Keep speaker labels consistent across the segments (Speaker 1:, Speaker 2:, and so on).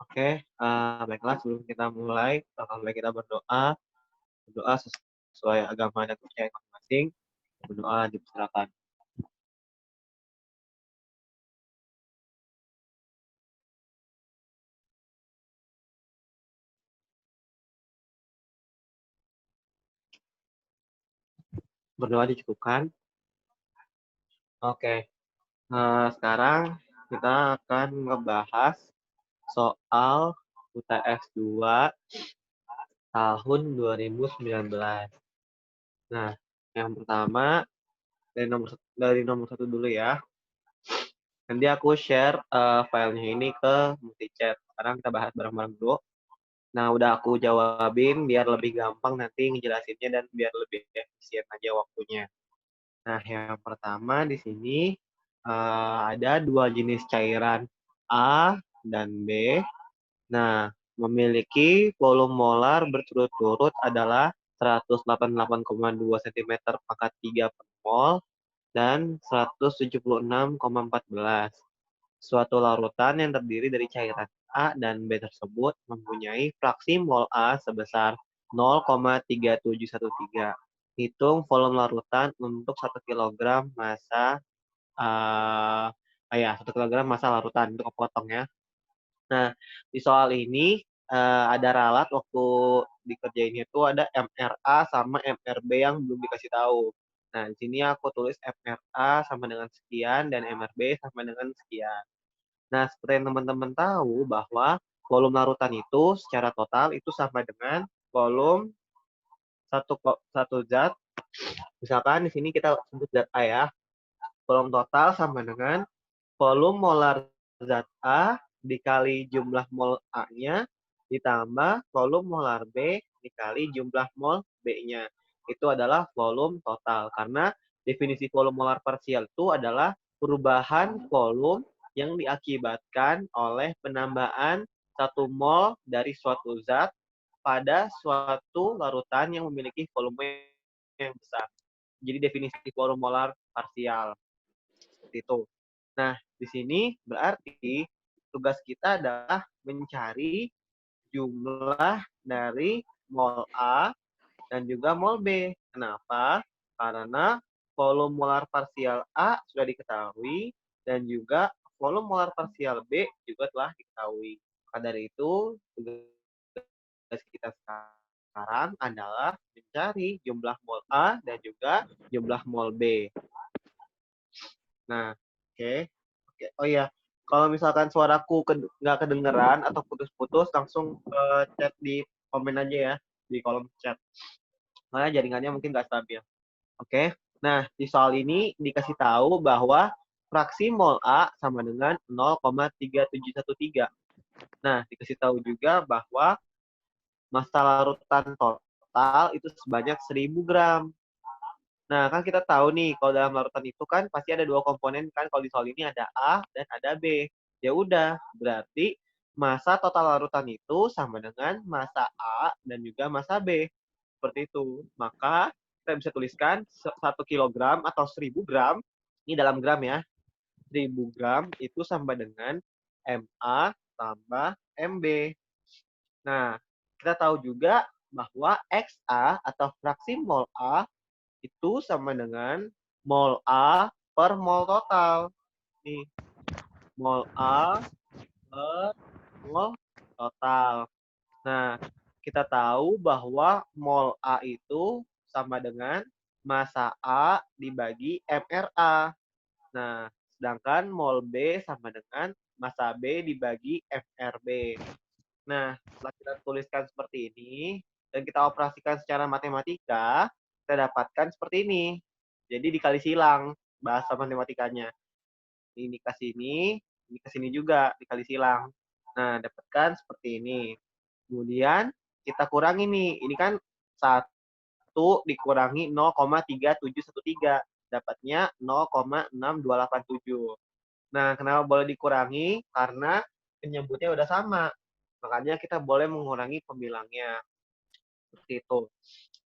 Speaker 1: Oke, baiklah sebelum kita mulai, baik kita berdoa. Berdoa sesuai agama dan kepercayaan masing-masing. Berdoa dipersilakan. Berdoa dicukupkan. Oke, sekarang kita akan ngebahas soal UTS 2 tahun 2019. Nah, yang pertama dari nomor satu dulu ya. Nanti aku share filenya ini ke multi-chat. Sekarang kita bahas bareng-bareng dulu. Nah, udah aku jawabin biar lebih gampang nanti ngejelasinnya dan biar lebih efisien aja waktunya. Nah, yang pertama di sini ada dua jenis cairan A dan B. Nah, memiliki volume molar berturut-turut adalah 188,2 cm pangkat 3 per mol dan 176,14. Suatu larutan yang terdiri dari cairan A dan B tersebut mempunyai fraksi mol A sebesar 0,3713. Hitung volume larutan untuk 1 kg massa 1 kg massa larutan untuk kepotong ya. Nah, di soal ini ada ralat waktu dikerjain itu ada MRA sama MRB yang belum dikasih tahu. Nah, di sini aku tulis MRA sama dengan sekian dan MRB sama dengan sekian. Nah, seperti yang teman-teman tahu bahwa volume larutan itu secara total itu sama dengan volume satu zat. Misalkan di sini kita sebut zat A ya. Volume total sama dengan volume molar zat A dikali jumlah mol A-nya ditambah volume molar B dikali jumlah mol B-nya. Itu adalah volume total. Karena definisi volume molar parsial itu adalah perubahan volume yang diakibatkan oleh penambahan 1 mol dari suatu zat pada suatu larutan yang memiliki volume yang besar. Jadi definisi volume molar parsial seperti itu. Nah, di sini berarti tugas kita adalah mencari jumlah dari mol A dan juga mol B. Kenapa? Karena volume molar parsial A sudah diketahui dan juga volume molar parsial B juga telah diketahui. Maka dari itu, tugas kita sekarang adalah mencari jumlah mol A dan juga jumlah mol B. Nah, oke. Oke. Oh iya, kalau misalkan suaraku nggak kedengeran atau putus-putus, langsung chat di komen aja ya, di kolom chat. Karena jaringannya mungkin nggak stabil. Oke. Nah, di soal ini dikasih tahu bahwa fraksi mol A sama dengan 0,3713. Nah, dikasih tahu juga bahwa massa larutan total itu sebanyak 1000 gram. Nah, kan kita tahu nih, kalau dalam larutan itu kan pasti ada dua komponen kan, kalau di soal ini ada A dan ada B. Ya udah, berarti massa total larutan itu sama dengan massa A dan juga massa B. Seperti itu. Maka kita bisa tuliskan 1 kilogram atau 1000 gram, ini dalam gram ya, 1000 gram itu sama dengan MA tambah MB. Nah, kita tahu juga bahwa XA atau fraksi mol A itu sama dengan mol A per mol total. Nih, mol A per mol total. Nah, kita tahu bahwa mol A itu sama dengan massa A dibagi MRA. Nah, sedangkan mol B sama dengan massa B dibagi MRB. Nah, setelah kita tuliskan seperti ini dan kita operasikan secara matematika, kita dapatkan seperti ini. Jadi dikali silang bahasa matematikanya. Ini ke sini, ini ke sini juga dikali silang. Nah, dapatkan seperti ini. Kemudian kita kurangi nih. Ini kan 1 dikurangi 0,3713. Dapatnya 0,6287. Nah, kenapa boleh dikurangi? Karena penyebutnya udah sama. Makanya kita boleh mengurangi pembilangnya. Seperti itu.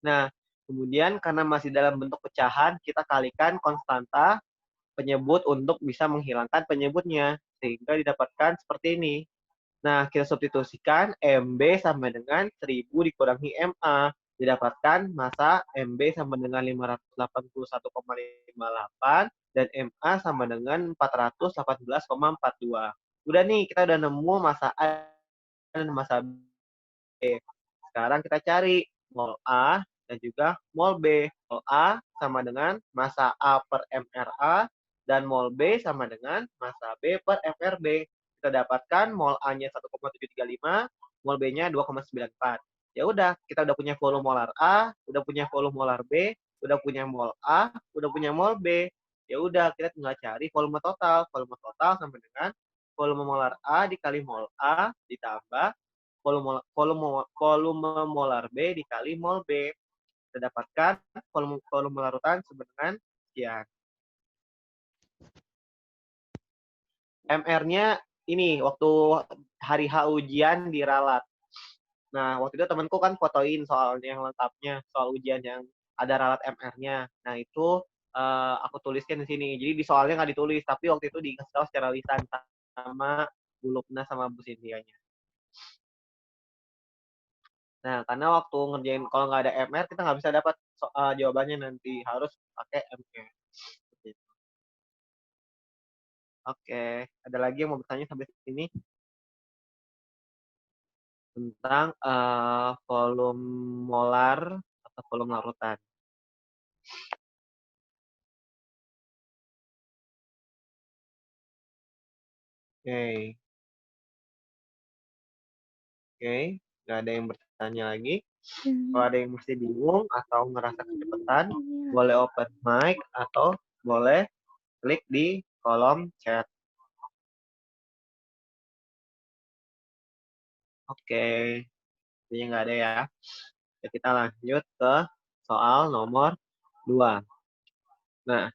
Speaker 1: Nah, kemudian karena masih dalam bentuk pecahan, kita kalikan konstanta penyebut untuk bisa menghilangkan penyebutnya. Sehingga didapatkan seperti ini. Nah, kita substitusikan MB sama dengan 1000 dikurangi MA. Didapatkan massa MB sama dengan 581,58 dan MA sama dengan 418,42. Udah nih, kita udah nemu massa A dan massa B. Sekarang kita cari mol A dan juga mol B. Mol A sama dengan massa A per MRA dan mol B sama dengan massa B per MRB. Kita dapatkan mol A-nya 1,735, mol B-nya 2,94. Ya udah, kita udah punya volume molar A, udah punya volume molar B, udah punya mol A, udah punya mol B. Ya udah, kita tinggal cari volume total. Volume total sama dengan volume molar A dikali mol A ditambah volume molar B dikali mol B. Kita dapatkan volume larutan sama dengan sekian. MR-nya ini waktu hari H ujian diralat. Nah, waktu itu temanku kan fotoin soalnya yang lengkapnya, soal ujian yang ada ralat MR-nya. Nah, itu aku tuliskan di sini. Jadi di soalnya nggak ditulis, tapi waktu itu dikasih tahu secara lisan sama Bu Lupna sama Bu Sintianya. Nah, karena waktu ngerjain kalau nggak ada MR kita nggak bisa dapat jawabannya nanti harus pakai MR. Oke, ada lagi yang mau bertanya sampai sini tentang volume molar atau volume larutan? Oke, oke, nggak ada yang bertanya lagi. Kalau ada yang masih bingung atau ngerasa kecepatan, boleh open mic atau boleh klik di kolom chat. Oke, intinya nggak ada ya. Ya, kita lanjut ke soal nomor 2. Nah,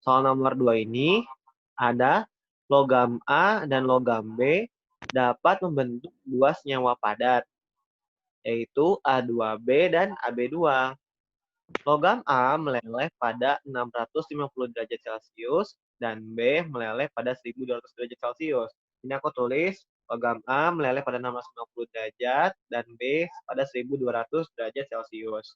Speaker 1: soal nomor 2 ini ada logam A dan logam B dapat membentuk dua senyawa padat, yaitu A2B dan AB2. Logam A meleleh pada 650 derajat Celcius dan B meleleh pada 1200 derajat Celcius. Ini aku tulis logam A meleleh pada 650 derajat dan B pada 1200 derajat Celcius.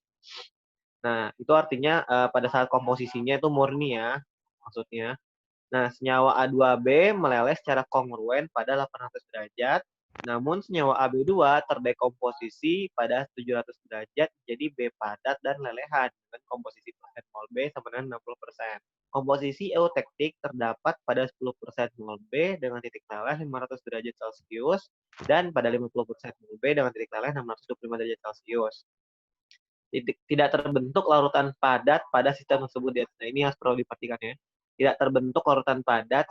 Speaker 1: Nah, itu artinya pada saat komposisinya itu murni ya, maksudnya. Nah, senyawa A2B meleleh secara kongruen pada 800 derajat, namun senyawa AB2 terdekomposisi pada 700 derajat jadi B padat dan lelehan dengan komposisi persen mol B sama dengan 60%. Komposisi eutektik terdapat pada 10% mol B dengan titik leleh 500 derajat Celcius dan pada 50% mol B dengan titik leleh 625 derajat Celcius. Tidak terbentuk larutan padat pada sistem tersebut. Nah, ini harus perlu diperhatikan ya. Tidak terbentuk larutan padat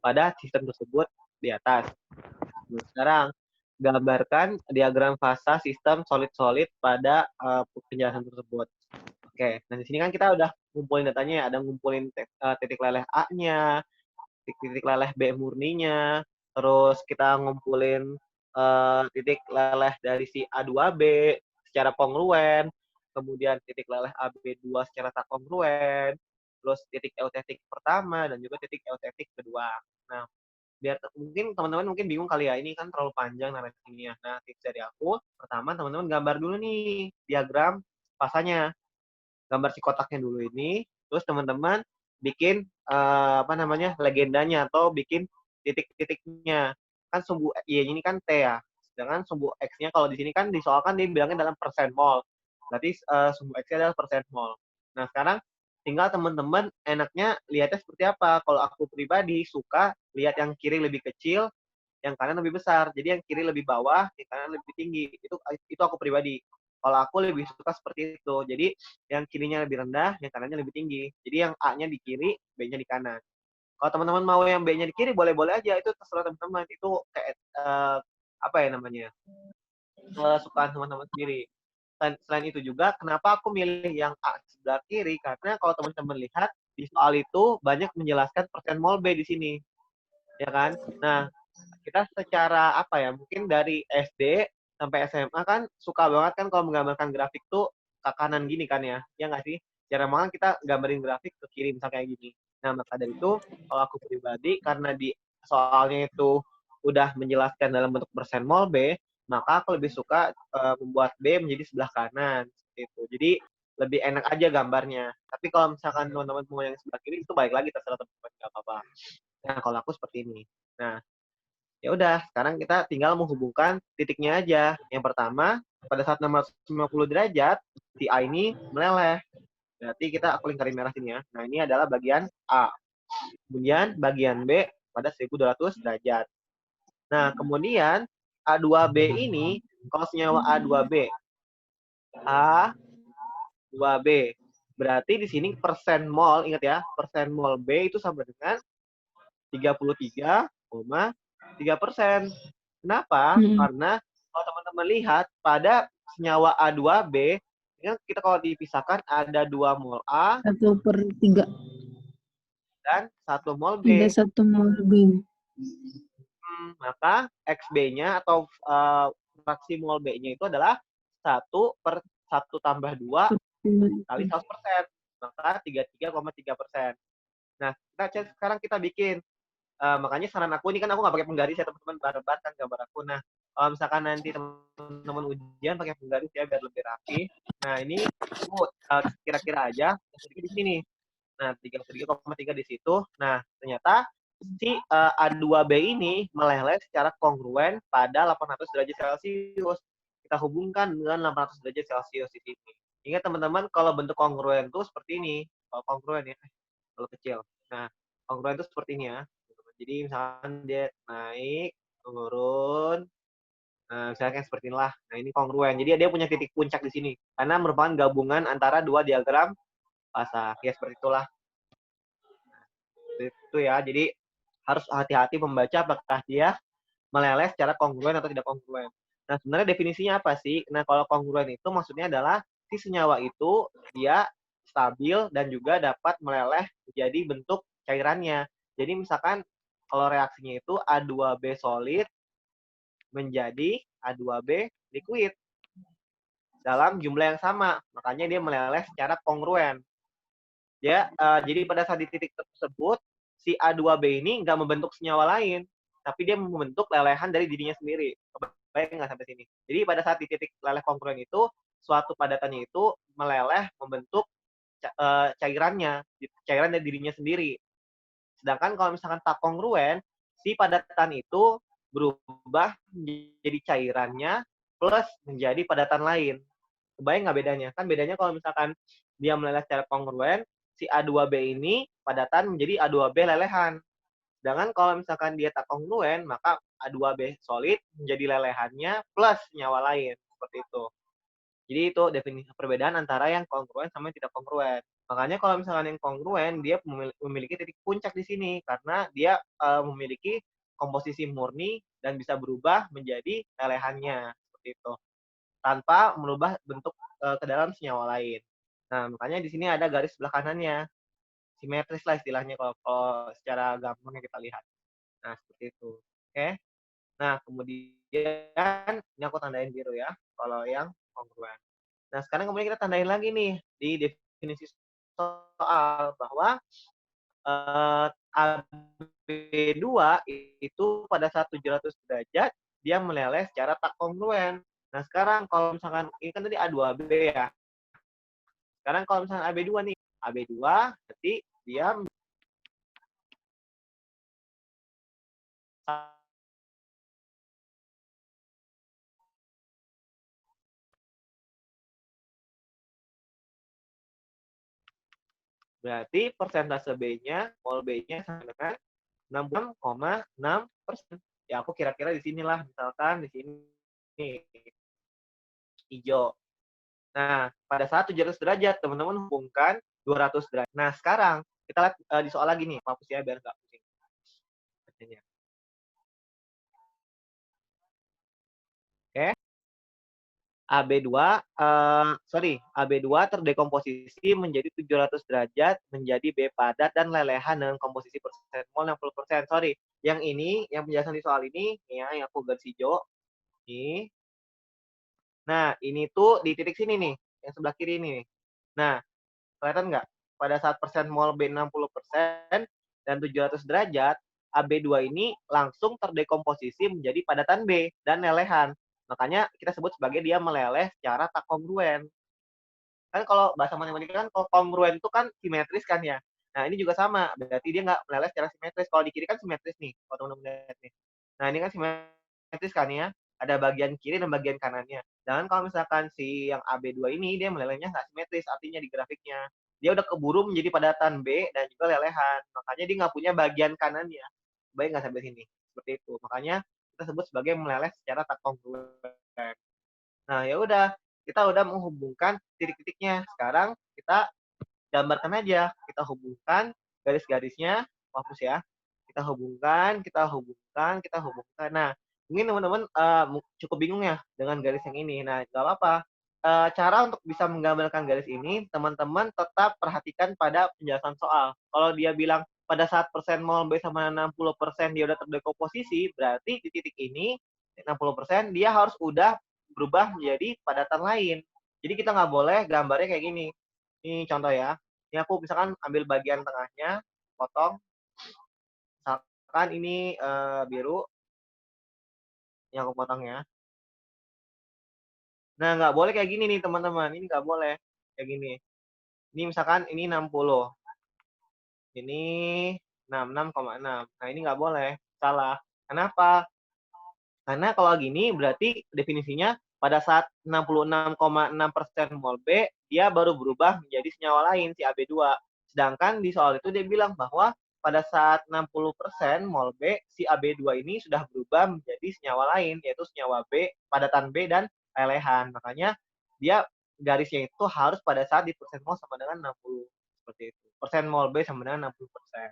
Speaker 1: pada sistem tersebut di atas. Nah, sekarang gambarkan diagram fasa sistem solid-solid pada penjelasan tersebut. Oke, nah di sini kan kita udah ngumpulin datanya ya, ada ngumpulin titik leleh A-nya, titik leleh B murninya, terus kita ngumpulin titik leleh dari si A2B secara kongruen, kemudian titik leleh AB2 secara tak kongruen, terus titik eutetik pertama dan juga titik eutetik kedua. Nah, biar mungkin teman-teman mungkin bingung kali ya, ini kan terlalu panjang narasinya. Nah, tips dari aku, pertama teman-teman gambar dulu nih diagram fasanya. Gambar si kotaknya dulu ini, terus teman-teman bikin apa namanya legendanya atau bikin titik-titiknya. Kan sumbu y ini kan T ya, sedangkan sumbu x-nya kalau di sini kan disoalkan dia bilangnya dalam persen mol, berarti sumbu x-nya adalah persen mol. Nah sekarang tinggal teman-teman enaknya lihatnya seperti apa. Kalau aku pribadi suka lihat yang kiri lebih kecil, yang kanan lebih besar. Jadi yang kiri lebih bawah, yang kanan lebih tinggi. Itu aku pribadi. Kalau aku lebih suka seperti itu. Jadi yang kirinya lebih rendah, yang kanannya lebih tinggi. Jadi yang A-nya di kiri, B-nya di kanan. Kalau teman-teman mau yang B-nya di kiri, boleh-boleh aja. Itu terserah teman-teman. Itu kayak apa ya namanya? Kesukaan teman-teman sendiri. Selain itu juga, kenapa aku milih yang A sebelah kiri? Karena kalau teman-teman lihat di soal itu banyak menjelaskan persen mol B di sini, ya kan? Nah, kita secara apa ya, mungkin dari SD sampai SMA kan suka banget kan kalau menggambarkan grafik tuh ke kanan gini kan ya, ya nggak sih? Jarang banget kita gambarin grafik ke kiri misalnya kayak gini. Nah maka dari itu kalau aku pribadi karena di soalnya itu udah menjelaskan dalam bentuk persen mol B, maka aku lebih suka membuat B menjadi sebelah kanan seperti itu. Jadi lebih enak aja gambarnya. Tapi kalau misalkan teman-teman mau yang sebelah kiri itu baik lagi terserah teman-teman nggak apa-apa. Nah kalau aku seperti ini. Nah ya udah sekarang kita tinggal menghubungkan titiknya aja. Yang pertama pada saat 650 derajat si A ini meleleh. Berarti kita aku lingkarin merah sini ya. Nah ini adalah bagian A. Kemudian bagian B pada 1200 derajat. Nah, kemudian A2B ini, kalau senyawa A2B, A2B, berarti di sini persen mol, ingat ya, persen mol B itu sama dengan 33,3%. Kenapa? Karena kalau teman-teman lihat, pada senyawa A2B, kita kalau dipisahkan ada 2 mol A
Speaker 2: 1/3.
Speaker 1: dan 1 mol B.
Speaker 2: Ada 1 mol B.
Speaker 1: Maka XB-nya atau fraksi mol B-nya itu adalah 1/1 tambah 2 kali 100%. Maka 33,3%. Nah, sekarang kita bikin. Makanya saran aku ini kan aku nggak pakai penggaris ya teman-teman, barbar kan gambar aku. Nah, kalau misalkan nanti teman-teman ujian pakai penggaris ya biar lebih rapi. Nah, ini aku kira-kira aja sedikit di sini. Nah, 33,3 di situ. Nah, ternyata si A2B ini meleleh secara kongruen pada 800 derajat Celcius. Kita hubungkan dengan 800 derajat Celcius di sini. Ingat teman-teman, kalau bentuk kongruen itu seperti ini. Kalau kongruen ya, kalau kecil. Nah, kongruen itu seperti ini ya. Jadi misalkan dia naik, turun, misalnya kayak seperti inilah. Nah, ini kongruen. Jadi dia punya titik puncak di sini. Karena merupakan gabungan antara dua diagram fasa. Ya, seperti itulah. Itu ya. Jadi harus hati-hati membaca apakah dia meleleh secara kongruen atau tidak kongruen. Nah, sebenarnya definisinya apa sih? Nah, kalau kongruen itu maksudnya adalah si senyawa itu dia stabil dan juga dapat meleleh menjadi bentuk cairannya. Jadi misalkan kalau reaksinya itu A2B solid menjadi A2B liquid dalam jumlah yang sama. Makanya dia meleleh secara kongruen. Ya, jadi pada saat di titik tersebut si A2B ini nggak membentuk senyawa lain, tapi dia membentuk lelehan dari dirinya sendiri. Baik nggak sampai sini? Jadi pada saat di titik leleh kongruen itu, suatu padatannya itu meleleh membentuk cairannya, cairan dari dirinya sendiri. Sedangkan kalau misalkan tak kongruen, si padatan itu berubah menjadi cairannya plus menjadi padatan lain. Kebayang nggak bedanya? Kan bedanya kalau misalkan dia meleleh secara kongruen, si A2B ini padatan menjadi A2B lelehan. Sedangkan kalau misalkan dia tak kongruen, maka A2B solid menjadi lelehannya plus nyawa lain. Seperti itu. Jadi itu definisi perbedaan antara yang kongruen sama yang tidak kongruen. Makanya kalau misalkan yang kongruen, dia memiliki titik puncak di sini karena dia memiliki komposisi murni dan bisa berubah menjadi lelehannya seperti itu tanpa merubah bentuk ke dalam senyawa lain. Nah, makanya di sini ada garis sebelah kanannya. Simetris lah istilahnya kalau secara gampang yang kita lihat. Nah, seperti itu. Oke. Nah, kemudian ini aku tandain biru ya kalau yang kongruen. Nah, sekarang kemudian kita tandain lagi nih di definisi soal bahwa AB2 itu pada saat 700 derajat dia meleleh secara tak kongruen. Nah, sekarang kalau misalkan ini kan tadi A2B ya. Sekarang kalau misalkan AB2 nih, AB2 berarti dia berarti persentase B-nya, mol B-nya sama dengan 66,6%. Ya aku kira-kira di sinilah, misalkan di sini nih, hijau. Nah, pada saat 700 derajat, teman-teman hubungkan 200 derajat. Nah, sekarang kita lihat di soal lagi nih, hapus ya biar nggak pusing. Oke. AB2, AB2 terdekomposisi menjadi 700 derajat menjadi B padat dan lelehan dengan komposisi persen mol 60%. Sorry, yang ini, yang penjelasan di soal ini, ya, yang aku garis hijau. Nih. Nah, ini tuh di titik sini nih, yang sebelah kiri ini. Nah, kelihatan nggak? Pada saat persen mol B 60% dan 700 derajat, AB2 ini langsung terdekomposisi menjadi padatan B dan lelehan. Makanya kita sebut sebagai dia meleleh secara tak kongruen. Kan kalau bahasa matematika kan kalau kongruen itu kan simetris kan ya. Nah, ini juga sama, berarti dia nggak meleleh secara simetris. Kalau di kiri kan simetris nih, kalau teman-teman lihat nih. Nah, ini kan simetris kan ya, ada bagian kiri dan bagian kanannya. Dan kalau misalkan si yang AB2 ini, dia melelehnya nggak simetris, artinya di grafiknya. Dia udah keburu menjadi padatan B dan juga lelehan. Makanya dia nggak punya bagian kanannya. Baik nggak sampai sini? Seperti itu. Makanya kita sebut sebagai meleleh secara tak kongruen. Nah, ya udah, kita udah menghubungkan titik-titiknya. Sekarang kita gambarkan aja, kita hubungkan garis-garisnya, hapus ya. Kita hubungkan, kita hubungkan, kita hubungkan. Nah, mungkin teman-teman cukup bingung ya dengan garis yang ini. Nah, nggak apa-apa. Cara untuk bisa menggambarkan garis ini, teman-teman tetap perhatikan pada penjelasan soal. Kalau dia bilang pada saat persen mol B sama 60% dia udah terdekomposisi, berarti di titik ini 60% dia harus udah berubah menjadi padatan lain. Jadi kita nggak boleh gambarnya kayak gini. Ini contoh ya. Ini aku misalkan ambil bagian tengahnya, potong. Misalkan ini biru, yang aku potong ya. Nah, nggak boleh kayak gini nih teman-teman. Ini nggak boleh kayak gini. Ini misalkan ini 60. Ini 66,6. Nah, ini nggak boleh. Salah. Kenapa? Karena kalau gini berarti definisinya pada saat 66,6% mol B, dia baru berubah menjadi senyawa lain, si AB2. Sedangkan di soal itu dia bilang bahwa pada saat 60% mol B, si AB2 ini sudah berubah menjadi senyawa lain, yaitu senyawa B, padatan B, dan lelehan. Makanya dia garisnya itu harus pada saat di persen mol sama dengan 60. Seperti itu. Persen mol B sama dengan 60%.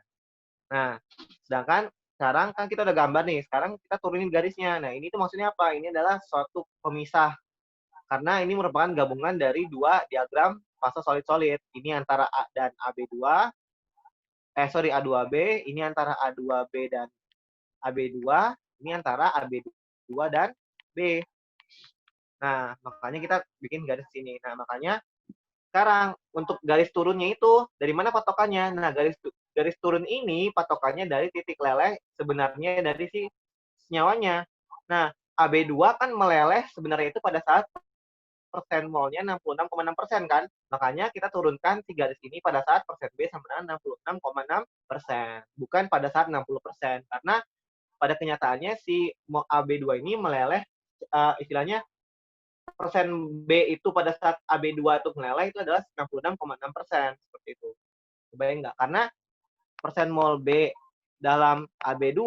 Speaker 1: Nah, sedangkan sekarang kan kita udah gambar nih, sekarang kita turunin garisnya. Nah, ini tuh maksudnya apa? Ini adalah suatu pemisah. Karena ini merupakan gabungan dari dua diagram fase solid-solid. Ini antara A dan AB2, A2B, ini antara A2B dan AB2, ini antara AB2 dan B. Nah, makanya kita bikin garis sini. Nah, makanya sekarang untuk garis turunnya itu dari mana patokannya? Nah, garis turun ini patokannya dari titik leleh sebenarnya dari si senyawanya. Nah, AB2 kan meleleh sebenarnya itu pada saat persen molnya 66,6% kan. Makanya kita turunkan si garis ini pada saat persen B sama dengan 66,6%. Bukan pada saat 60%. Karena pada kenyataannya si AB2 ini meleleh istilahnya persen B itu pada saat AB2 itu meleleh itu adalah 96,6%. Seperti itu. Kebayang nggak? Karena persen mol B dalam AB2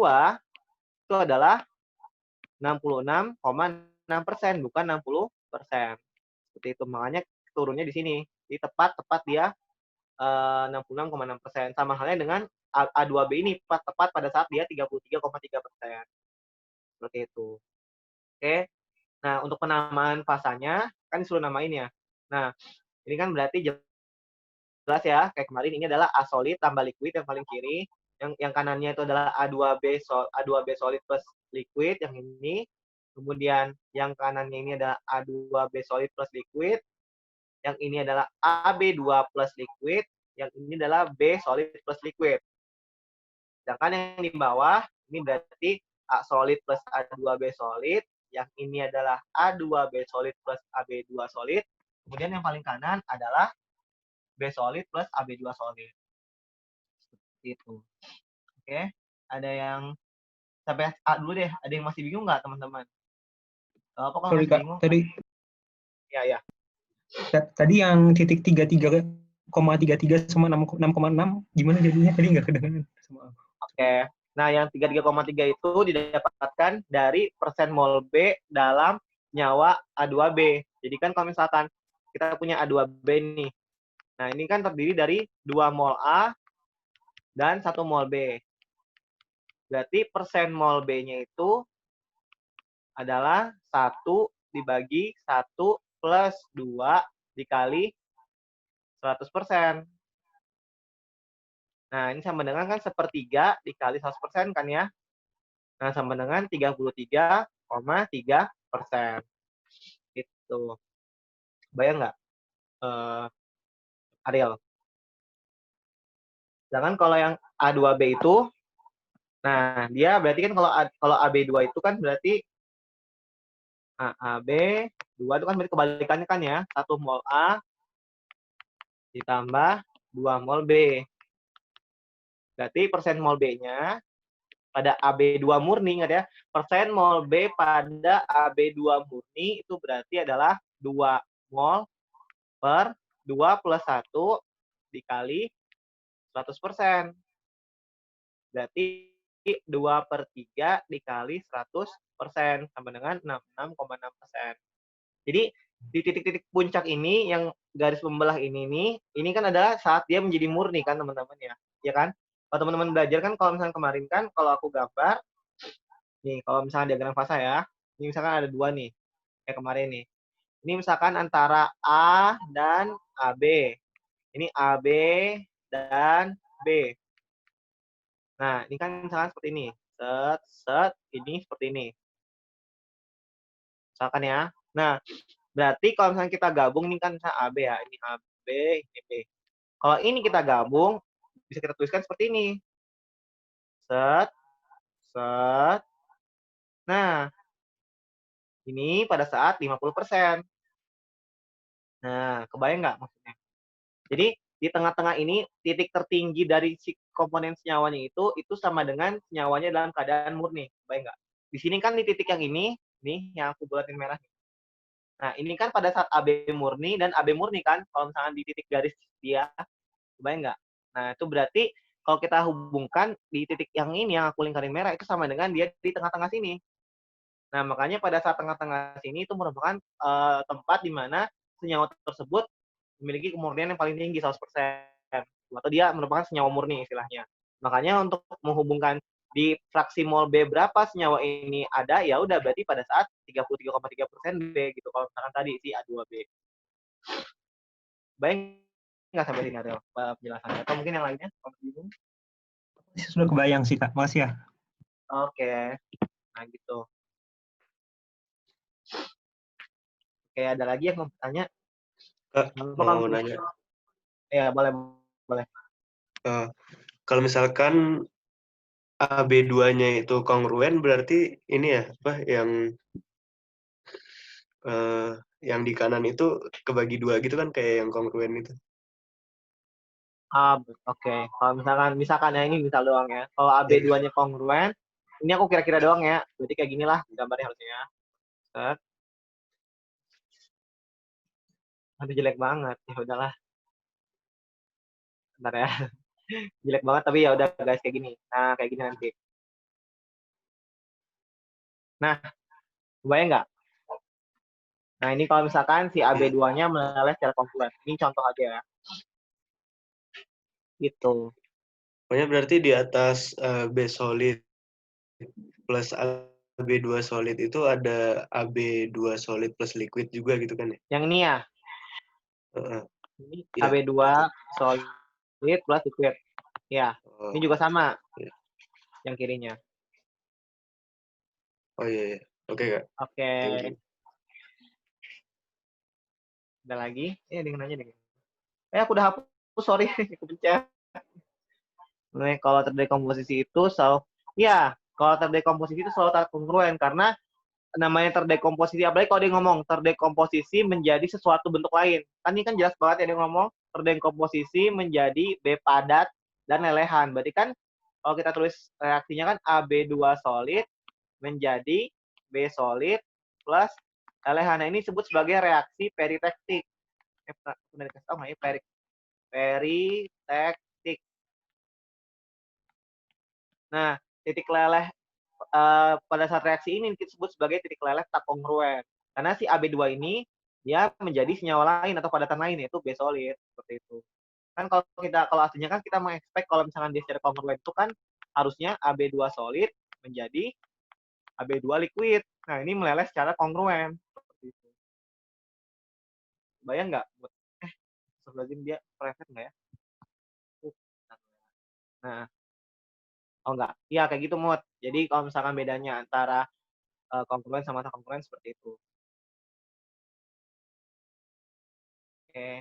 Speaker 1: itu adalah 66,6%, bukan 60%. Seperti itu. Makanya turunnya di sini. Jadi tepat dia 66,6%. Sama halnya dengan A2B ini tepat pada saat dia 33,3%. Seperti itu. Oke. Nah, untuk penamaan fasanya kan disuruh namain ya. Nah, ini kan berarti jelas ya, kayak kemarin ini adalah A solid tambah liquid yang paling kiri. Yang kanannya itu adalah A2B solid plus liquid yang ini. Kemudian yang kanannya ini adalah A2B solid plus liquid. Yang ini adalah AB2 plus liquid. Yang ini adalah B solid plus liquid. Sedangkan yang di bawah ini berarti A solid plus A2B solid. Yang ini adalah A2B solid plus AB2 solid. Kemudian yang paling kanan adalah B solid plus AB2 solid. Seperti itu. Oke. Ada yang sampai A dulu deh. Ada yang masih bingung nggak teman-teman? Apa kalau
Speaker 2: Sorry
Speaker 1: masih
Speaker 2: Kak,
Speaker 1: bingung?
Speaker 2: tadi
Speaker 1: Ya.
Speaker 2: tadi yang titik 33,33 sama 6,6 gimana jadinya? Tadi nggak kedengaran sama aku.
Speaker 1: Oke. Nah, yang 33,3 itu didapatkan dari persen mol B dalam nyawa A2B. Jadi kan kalau misalkan kita punya A2B nih. Nah, ini kan terdiri dari 2 mol A dan 1 mol B. Berarti persen mol B-nya itu adalah 1 dibagi 1 plus 2 dikali 100%. Nah, ini sama dengan kan sepertiga dikali 100% kan ya. Nah, sama dengan 33,3%. Itu. Bayang nggak, Ariel? Sedangkan kalau yang A2B itu Nah, dia berarti kan kalau AB2 itu kan berarti AB 2 itu kan berarti kebalikannya kan ya. 1 mol A ditambah 2 mol B. Berarti persen mol B-nya pada AB2 murni, ingat ya. Persen mol B pada AB2 murni itu berarti adalah 2 mol per 2 plus 1 dikali 100%. Berarti 2 per 3 dikali 100% sama dengan 66,6%. Jadi di titik-titik puncak ini yang garis pembelah ini nih, ini kan adalah saat dia menjadi murni kan teman-teman ya. Ya kan? Kalau teman-teman belajar kan kalau misalnya kemarin kan kalau aku gambar nih kalau misalnya diagram fasa ya, ini misalkan ada dua nih kayak kemarin nih. Ini misalkan antara A dan AB. Ini AB dan B. Nah, ini kan misalkan seperti ini. Set, set, ini seperti ini. Misalkan ya. Nah, berarti kalau misalnya kita gabung ini kan misalnya AB ya. Ini AB, ini B. Kalau ini kita gabung, bisa kita tuliskan seperti ini. Set, set. Nah, ini pada saat 50%. Nah, kebayang nggak maksudnya? Jadi, di tengah-tengah ini, titik tertinggi dari si komponen senyawanya itu sama dengan senyawanya dalam keadaan murni. Kebayang nggak? Di sini kan di titik yang ini, nih, yang aku bulatin merah. Nah, ini kan pada saat AB murni dan AB murni kan, kalau misalnya di titik garis dia, kebayang nggak? Nah, itu berarti kalau kita hubungkan di titik yang ini, yang aku lingkarin merah, itu sama dengan dia di tengah-tengah sini. Nah, makanya pada saat tengah-tengah sini itu merupakan tempat di mana senyawa tersebut memiliki kemurnian yang paling tinggi, 100%. Atau dia merupakan senyawa murni istilahnya. Makanya untuk menghubungkan di fraksi mol B berapa senyawa ini ada, ya udah berarti pada saat 33,3% B gitu. Kalau misalkan tadi si A2B. Bayang nggak sampai sini ada penjelasannya? Atau mungkin yang lainnya? Kalau bingung?
Speaker 2: Sudah kebayang sih Kak, makasih ya.
Speaker 1: Oke, nah gitu. Oke, ada lagi yang mau tanya?
Speaker 3: Kak,
Speaker 1: Apa
Speaker 3: mau
Speaker 1: kamu?
Speaker 3: nanya.
Speaker 1: Ya, boleh, boleh.
Speaker 3: Kalau misalkan AB2-nya itu kongruen, berarti ini ya, apa eh, yang di kanan itu kebagi dua gitu kan, kayak yang kongruen itu.
Speaker 1: Oke. Kalau misalkan ya ini misal doang ya. Kalau
Speaker 3: Iya.
Speaker 1: AB2-nya kongruen, ini aku kira-kira doang ya. Berarti kayak gini lah gambarnya harusnya ya. Set. Aduh jelek banget. Ya udahlah, bentar ya. Jelek banget tapi ya udah guys kayak gini. Nah, kayak gini nanti. Nah, kebayang nggak? Nah, ini kalau misalkan si
Speaker 3: Iya.
Speaker 1: AB2-nya meleleh secara kongruen. Ini contoh aja ya. Gitu.
Speaker 3: Pokoknya berarti di atas B solid plus AB2 solid itu ada AB2 solid plus liquid juga gitu kan ya?
Speaker 1: Yang ini ya.
Speaker 3: Heeh.
Speaker 1: Ini
Speaker 3: Iya,
Speaker 1: AB2
Speaker 3: berarti.
Speaker 1: solid plus liquid. Ya.
Speaker 3: Oh,
Speaker 1: Ini juga sama
Speaker 3: iya.
Speaker 1: yang kirinya.
Speaker 3: Oh iya, iya. Oke Kak,
Speaker 1: Oke.
Speaker 3: thank you.
Speaker 1: Ada lagi? Ada yang nanya deh. Aku udah hapus, sorry. Kepencet. Nah, kalau terdekomposisi itu selalu, ya, kalau terdekomposisi itu selalu tak kongruen karena namanya terdekomposisi, apalagi kalau dia ngomong terdekomposisi menjadi sesuatu bentuk lain. Kan ini kan jelas banget ya dia ngomong terdekomposisi menjadi B padat dan lelehan. Berarti kan kalau kita tulis reaksinya kan AB2 solid menjadi B solid plus lelehan. Nah, ini disebut sebagai reaksi peritektik. Pernah dikasih tahu nggak ya? Peritektik. Nah, titik leleh pada saat reaksi ini disebut sebagai titik leleh tak kongruen. Karena si AB2 ini dia menjadi senyawa lain atau padatan lain yaitu B solid seperti itu. Kan kalau aslinya kan kita mengekspek kalau misalkan dia secara kongruen itu kan harusnya AB2 solid menjadi AB2 liquid. Nah, ini meleleh secara kongruen seperti itu. Bayang nggak? Sebelum dia private nggak ya? Nah, oh enggak. Iya kayak gitu Mut. Jadi kalau misalkan bedanya antara kongruen sama tak kongruen seperti itu. Oke.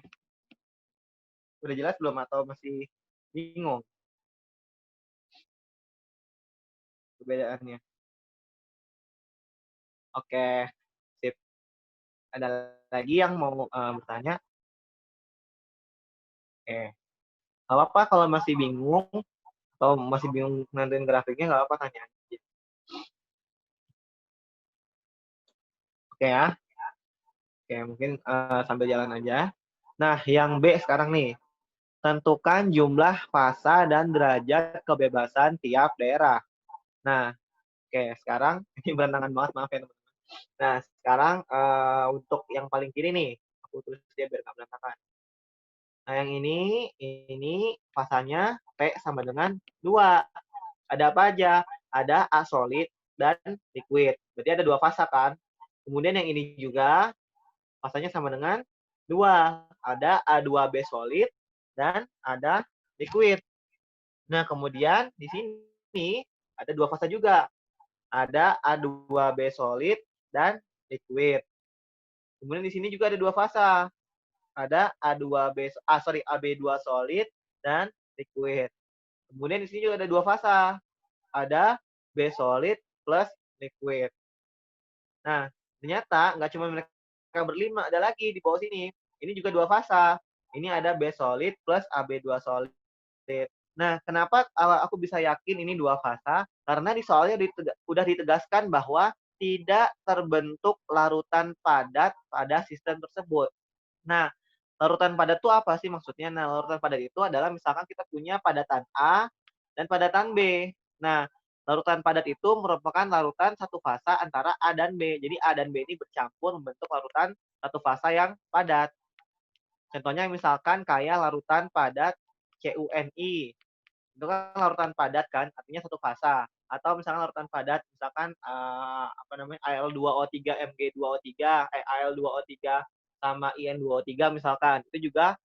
Speaker 1: Udah jelas belum atau masih bingung? perbedaannya. Oke, sip. Ada lagi yang mau bertanya? Oke. Nggak apa-apa kalau masih bingung atau masih bingung nentuin grafiknya, nggak apa-apa tanya aja. Oke ya. Oke, mungkin sambil jalan aja. Nah, yang B sekarang nih. Tentukan jumlah fasa dan derajat kebebasan tiap daerah. Nah, oke, sekarang ini berantakan banget, maaf ya teman-teman. Nah, sekarang untuk yang paling kiri nih, aku tulis dia biar nggak berantakan. Nah, yang ini fasanya P sama dengan 2. Ada apa aja? Ada A solid dan liquid. Berarti ada 2 fasa kan? Kemudian yang ini juga fasanya sama dengan 2. Ada A2B solid dan ada liquid. Nah, kemudian di sini ada 2 fasa juga. Ada A2B solid dan liquid. Kemudian di sini juga ada 2 fasa. Ada AB2 solid dan liquid. Kemudian di sini juga ada 2 fasa. Ada B solid plus liquid. Nah, ternyata nggak cuma mereka berlima, ada lagi di bawah sini. Ini juga 2 fasa. Ini ada B solid plus AB2 solid. Nah, kenapa aku bisa yakin ini 2 fasa? Karena di soalnya udah ditegaskan bahwa tidak terbentuk larutan padat pada sistem tersebut. Nah, larutan padat itu apa sih maksudnya? Nah, larutan padat itu adalah misalkan kita punya padatan A dan padatan B. Nah, larutan padat itu merupakan larutan satu fasa antara A dan B. Jadi A dan B ini bercampur membentuk larutan satu fasa yang padat. Contohnya misalkan kayak larutan padat CuNi. Itu kan larutan padat kan, artinya satu fasa. Atau misalkan larutan padat, misalkan Al2O3 Mg2O3, Al2O3 sama In2O3 misalkan. Itu juga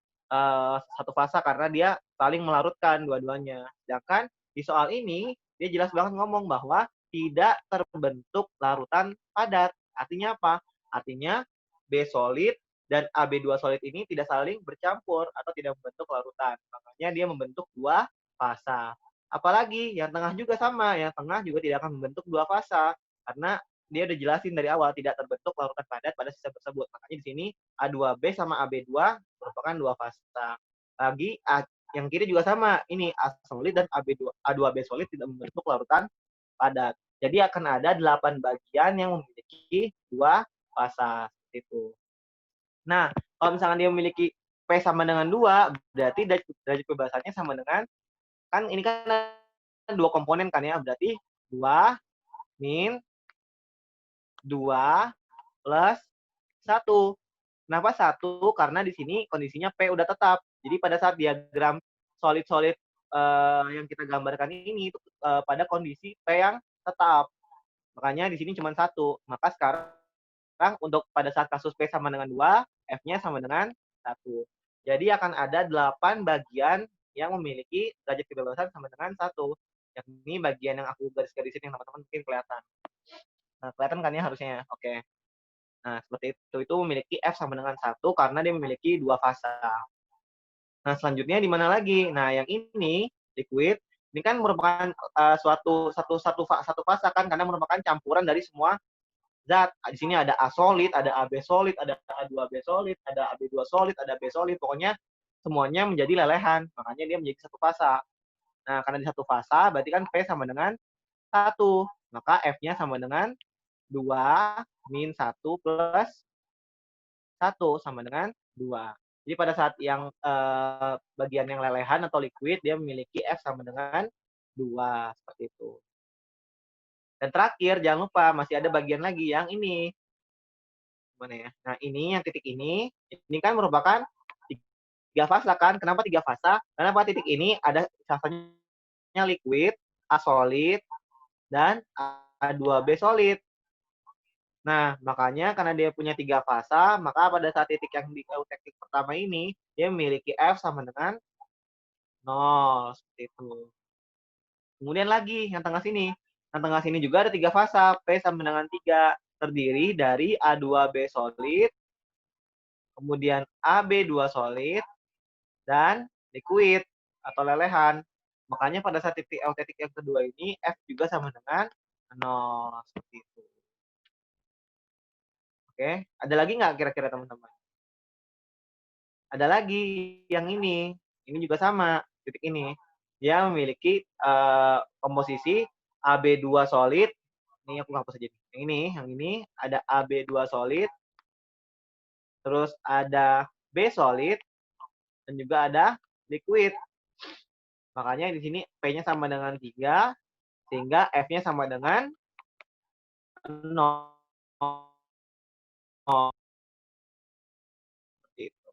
Speaker 1: satu fasa karena dia saling melarutkan dua-duanya. Sedangkan di soal ini dia jelas banget ngomong bahwa tidak terbentuk larutan padat. Artinya apa? Artinya B solid dan AB2 solid ini tidak saling bercampur atau tidak membentuk larutan. Makanya dia membentuk 2 fasa. Apalagi yang tengah juga sama, yang tengah juga tidak akan membentuk 2 fasa karena dia udah jelasin dari awal tidak terbentuk larutan padat pada sistem tersebut. Makanya di sini A2B sama AB2 merupakan 2 fasa. Lagi yang kiri juga sama, ini A solid dan A2B solid tidak membentuk larutan padat. Jadi akan ada 8 bagian yang memiliki 2 fasa itu. Nah, kalau misalkan dia memiliki P sama dengan 2, berarti derajat kebebasannya sama dengan, kan ini kan 2 komponen kan ya, berarti 2 min 2 plus 1. Kenapa 1? Karena di sini kondisinya P udah tetap. Jadi pada saat diagram solid-solid yang kita gambarkan ini itu pada kondisi P yang tetap. Makanya di sini cuma 1. Maka sekarang untuk pada saat kasus P sama dengan 2, F-nya sama dengan 1. Jadi akan ada 8 bagian yang memiliki derajat kebebasan sama dengan 1. Yang ini bagian yang aku garis-garisin yang teman-teman mungkin kelihatan. Nah, kelihatan kan ya harusnya ya? Oke. Nah, seperti itu memiliki F sama dengan 1 karena dia memiliki 2 fasa. Nah, selanjutnya di mana lagi? Nah, yang ini liquid ini kan merupakan satu fasa kan karena merupakan campuran dari semua zat. Di sini ada A solid, ada AB solid, ada A2B solid, ada AB2 solid, ada B solid. Pokoknya semuanya menjadi lelehan. Makanya dia menjadi satu fasa. Nah, karena di satu fasa berarti kan P sama dengan 1. Maka F-nya sama dengan 2 min 1 plus 1 sama dengan 2. Jadi pada saat yang bagian yang lelehan atau liquid, dia memiliki F sama dengan 2. Seperti itu. Dan terakhir, jangan lupa masih ada bagian lagi yang ini. Gimana ya? Nah, ini yang titik ini kan merupakan 3 fasa kan? Kenapa 3 fasa? Karena pada titik ini ada fasanya liquid, A solid, dan A2B solid. Nah, makanya karena dia punya 3 fasa, maka pada saat titik yang di teknik pertama ini, dia memiliki F sama dengan 0. Seperti itu. Kemudian lagi, yang tengah sini. Yang tengah sini juga ada 3 fasa, P sama dengan 3. Terdiri dari A2B solid, kemudian AB2 solid, dan liquid atau lelehan. Makanya pada saat titik L titik yang kedua ini, F juga sama dengan 0. Seperti itu. Oke, ada lagi nggak kira-kira teman-teman? Ada lagi yang ini juga sama, titik ini. Dia memiliki komposisi AB2 solid. Ini aku hapus aja. Yang ini ada AB2 solid, terus ada B solid, dan juga ada liquid. Makanya di sini P-nya sama dengan 3, sehingga F-nya sama dengan 0. Seperti itu.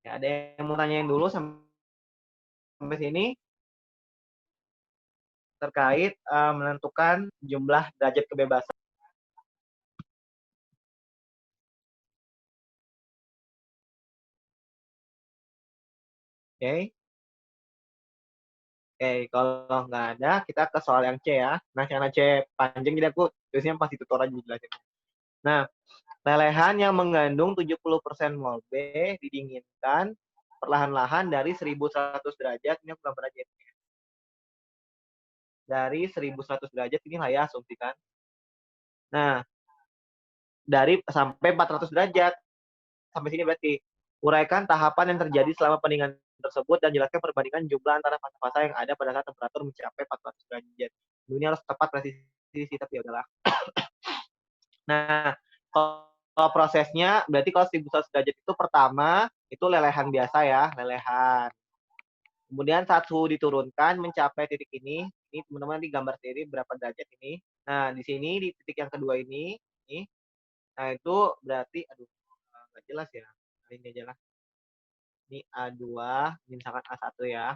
Speaker 1: Ya, ada yang mau tanyain dulu sampai sini terkait menentukan jumlah derajat kebebasan. Oke. Oke, kalau nggak ada, kita ke soal yang C ya. Nah, karena C panjang, jadi aku biasanya pas tutor aja jelasin. Nah, lelehan yang mengandung 70% mol B didinginkan perlahan-lahan dari 1100 derajat. Ini aku gambar aja. Dari 1100 derajat, inilah ya asumsikan. Nah, dari sampai 400 derajat. Sampai sini berarti. Uraikan tahapan yang terjadi selama pendinginan tersebut dan jelaskan perbandingan jumlah antara fasa-fasa yang ada pada saat temperatur mencapai 400 derajat. Ini harus tepat presisi, tapi ya udahlah. Nah, kalau prosesnya, berarti kalau 1100 derajat itu pertama, itu lelehan biasa ya, lelehan. Kemudian saat suhu diturunkan mencapai titik ini teman-teman di gambar sendiri berapa derajat ini. Nah, di sini, di titik yang kedua ini, nah itu berarti, aduh, nggak jelas ya. Ini aja lah. Ini A2, ini misalkan A1 ya.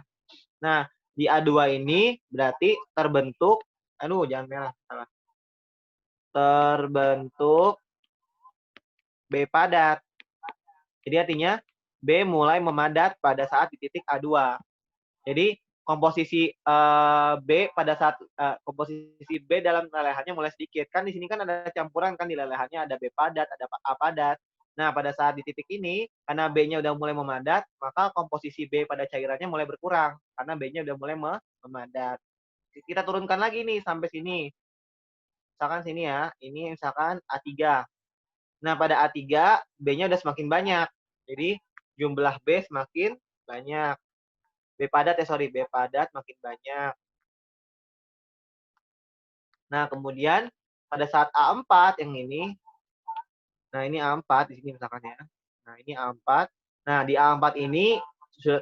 Speaker 1: Nah, di A2 ini berarti terbentuk, jangan merah, salah. Terbentuk B padat. Jadi artinya B mulai memadat pada saat di titik A2. Jadi komposisi B pada saat komposisi B dalam lelehannya mulai sedikit. Kan di sini kan ada campuran kan di lelehannya, ada B padat, ada A padat. Nah, pada saat di titik ini, karena B-nya udah mulai memadat, maka komposisi B pada cairannya mulai berkurang. Karena B-nya udah mulai memadat. Kita turunkan lagi nih sampai sini. Misalkan sini ya, ini misalkan A3. Nah, pada A3, B-nya udah semakin banyak. Jadi, jumlah B semakin banyak. B padat makin banyak. Nah, kemudian pada saat A4 yang ini, nah ini A4 di sini misalkan ya. Nah, ini A4. Nah, di A4 ini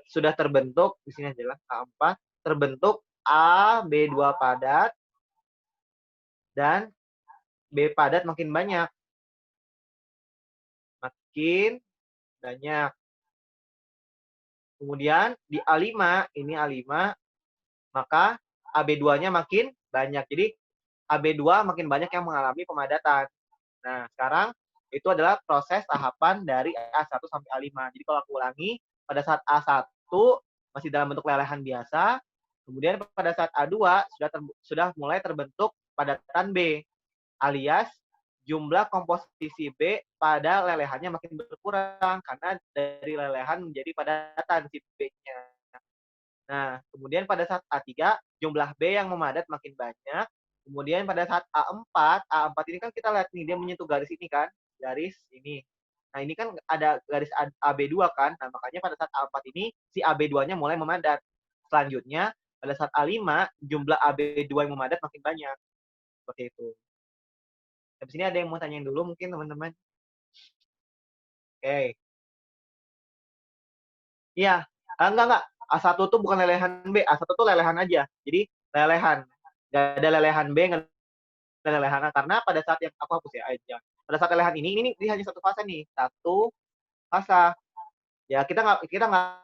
Speaker 1: sudah terbentuk, di sini adalah A4, terbentuk A, B2 padat, dan B padat makin banyak. Makin banyak. Kemudian di A5, ini A5, maka AB2-nya makin banyak. Jadi AB2 makin banyak yang mengalami pemadatan. Nah, sekarang itu adalah proses tahapan dari A1 sampai A5. Jadi kalau aku ulangi, pada saat A1 masih dalam bentuk lelehan biasa, kemudian pada saat A2 sudah mulai terbentuk padatan B, alias jumlah komposisi B pada lelehannya makin berkurang karena dari lelehan menjadi padatan si B-nya. Nah, kemudian pada saat A3, jumlah B yang memadat makin banyak. Kemudian pada saat A4 ini kan kita lihat nih, dia menyentuh garis ini kan, garis ini. Nah, ini kan ada garis AB2 kan, nah makanya pada saat A4 ini, si AB2-nya mulai memadat. Selanjutnya, pada saat A5, jumlah AB2 yang memadat makin banyak. Seperti itu. Habis ini ada yang mau tanyain dulu mungkin teman-teman? Oke. Iya, enggak. A1 tuh bukan lelehan B, A1 tuh lelehan aja. Jadi lelehan. Nggak ada lelehan B, nggak ada lelehan A. Karena pada saat yang aku hapus ya aja. Pada saat lelehan ini hanya satu fase nih, satu fase. Ya kita nggak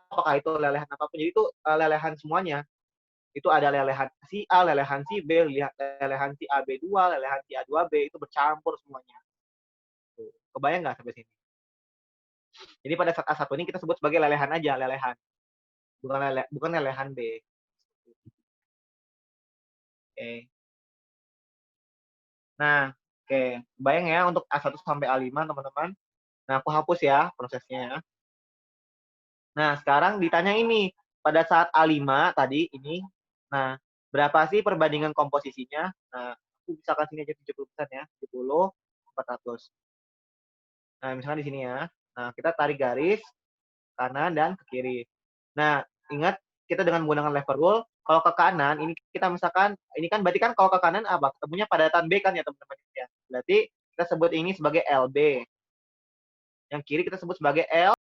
Speaker 1: apakah itu lelehan apapun. Jadi itu lelehan semuanya. Itu ada lelehan si A, lelehan si B, lelehan si AB2, lelehan si A2B, itu bercampur semuanya. Tuh. Kebayang nggak sampai sini? Jadi pada saat A1 ini kita sebut sebagai lelehan aja, lelehan. Bukan lelehan B. Oke. Nah, oke. Bayang ya untuk A1 sampai A5, teman-teman. Nah, aku hapus ya prosesnya ya. Nah, sekarang ditanya ini. pada saat A5 tadi ini, nah berapa sih perbandingan komposisinya? Nah, aku misalkan sini aja 70% ya, 70, 400. Nah, misalkan di sini ya. Nah, kita tarik garis kanan dan ke kiri. Nah, ingat kita dengan menggunakan lever rule, kalau ke kanan ini kita misalkan ini kan berarti kan kalau ke kanan apa? Ketemunya padatan B kan ya teman-teman ya. Berarti kita sebut ini sebagai LB. Yang kiri kita sebut sebagai